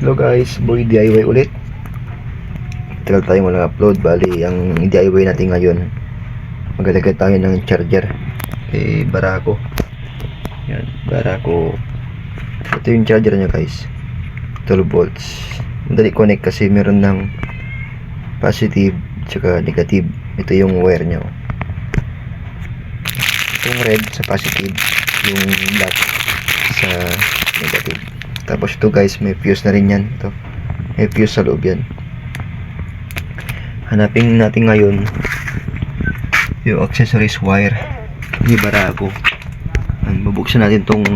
Hello guys, boy DIY ulit. Tagal tayong walang upload. Bali, ang DIY natin ngayon, maglalagay tayo ng charger kay Barako. Yan, Barako. Ito yung charger niya guys, 12 volts. Madali connect kasi meron ng positive tsaka negative. Ito yung wire niya. Yung red sa positive, yung black sa negative. Tapos ito guys, may fuse na rin yan. Ito, may fuse sa loob yan. Hanapin natin ngayon yung accessories wire ni Barako. Bubuksan natin tong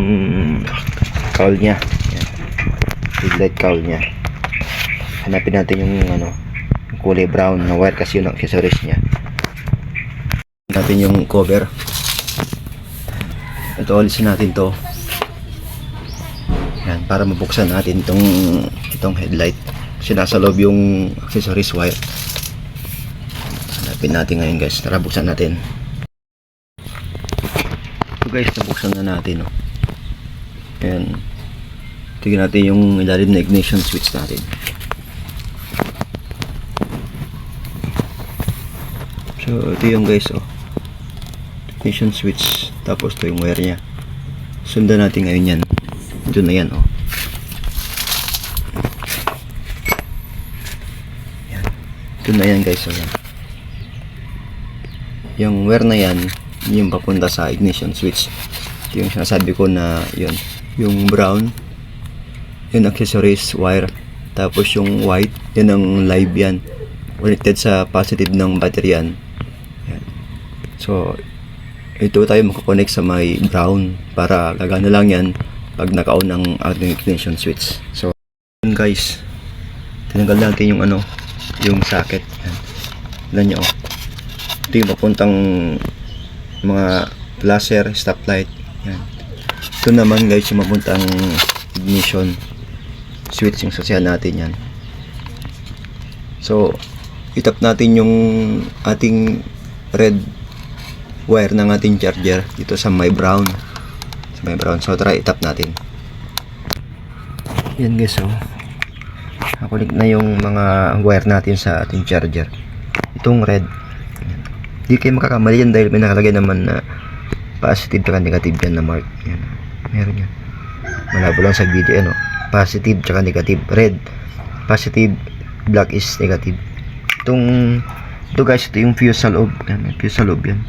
cowl nya. Yan. Headlight cowl nya. Hanapin natin yung yung kulay brown na wire kasi yung accessories nya. Hanapin yung cover. Ito, alisin natin to. Yan, para mabuksan natin itong headlight. Kasi nasa loob yung accessories wire. Hanapin natin ngayon guys. Tara, buksan natin. So guys, nabuksan na natin. Yan. Tignan natin yung ilalim na ignition switch natin. So ito yung guys, ignition switch. Tapos ito yung wire nya. Sundan natin ngayon yan. Ito na yan, yan. Ito na yan guys, yan. Yung wire na yan, yung papunta sa ignition switch. Ito yung sinasabi ko na yun. Yung brown, yung accessories wire. Tapos yung white, yun ang live yan. Connected sa positive ng battery yan. Yan. So, ito tayo makakonect sa may brown para gagana lang yan pag naka-on ang ating ignition switch. So guys, tinanggal natin yung yung socket. Yan nyo, ito yung papuntang mga flasher, stoplight. Yan. Ito naman guys yung papuntang ignition switch, yung sasyan natin yan. So itap natin yung ating red wire ng ating charger dito sa may brown. So try itap natin. Yan guys, nakakunik na yung mga wire natin sa ating charger. Itong red, di kayo makakamali yan dahil may nakalagay naman na positive at negative yan na mark. Yan. Meron yan, malabo lang sa video yan, positive at negative. Red positive, black is negative. Ito guys, ito yung fuse sa loob. Yan, may fuse sa loob yan.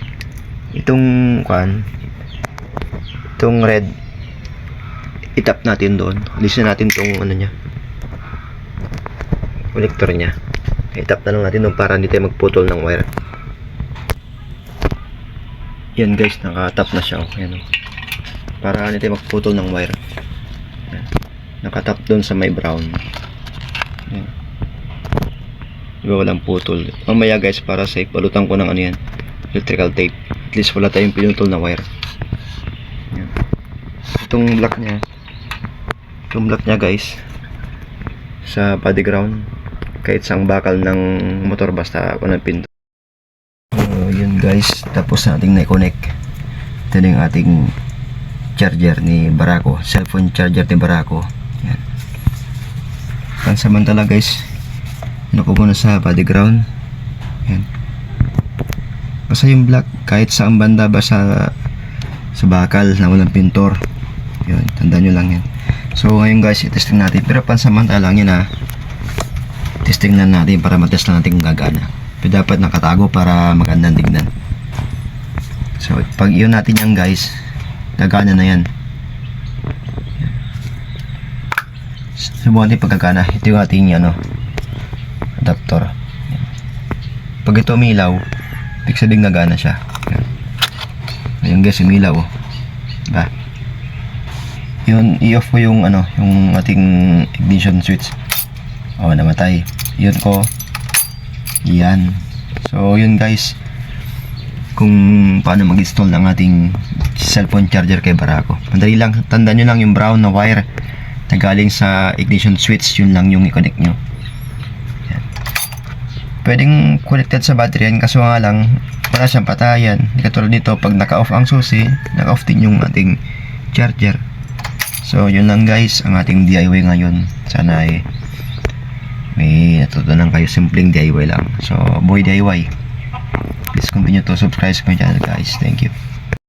Itong red, itap natin doon. Alisin natin tong nya, connector nya. Itap na lang natin doon para hindi tayo magputol ng wire. Yan guys, nakatap na siya. Yan, para hindi tayo magputol ng wire. Yan. Nakatap doon sa may brown. Yan. Diba walang putol. Mamaya guys, para safe, balutan ko ng yan, electrical tape. At least wala tayong pinutol na wire. Yan. Itong black nya guys, sa body ground, kahit sa bakal ng motor basta walang pinto. Yun guys, tapos nating na-connect. Ito na yung ating charger ni Barako, cellphone charger ni Barako. Yan. Pansamantala guys, ko muna sa body ground. Yan. Basta yung black, kahit sa banda ba sa bakal na walang pintor, yun, tandaan nyo lang yan. So ngayon guys, i-testing natin, pero pansamantala lang yan, testing na natin para matest na natin kung gagana. Pero dapat nakatago para magandang tignan. So pag yun natin yan guys, gagana na yan. Subukan natin pagkagana. Ito yung ating adapter. Pag ito umilaw, ibig sabihin gagana siya. Ayun guys, umilaw. Diba? Yun, i-off ko yung yung ating ignition switch. Namatay. Yun ko. Yan. So yun guys, kung paano mag-install ng ating cellphone charger kay Barako. Madali lang, tandaan nyo lang yung brown na wire na galing sa ignition switch, yun lang yung i-connect nyo. Yan. Pwedeng connected sa battery yan, kaso nga lang wala siyang patayan. Katulad nito, pag naka-off ang susi, naka-off din yung ating charger. So yun lang guys ang ating DIY ngayon. Sana ay may natutunan kayo, simpleng DIY lang. So boy DIY, please continue to subscribe sa my channel guys. Thank you.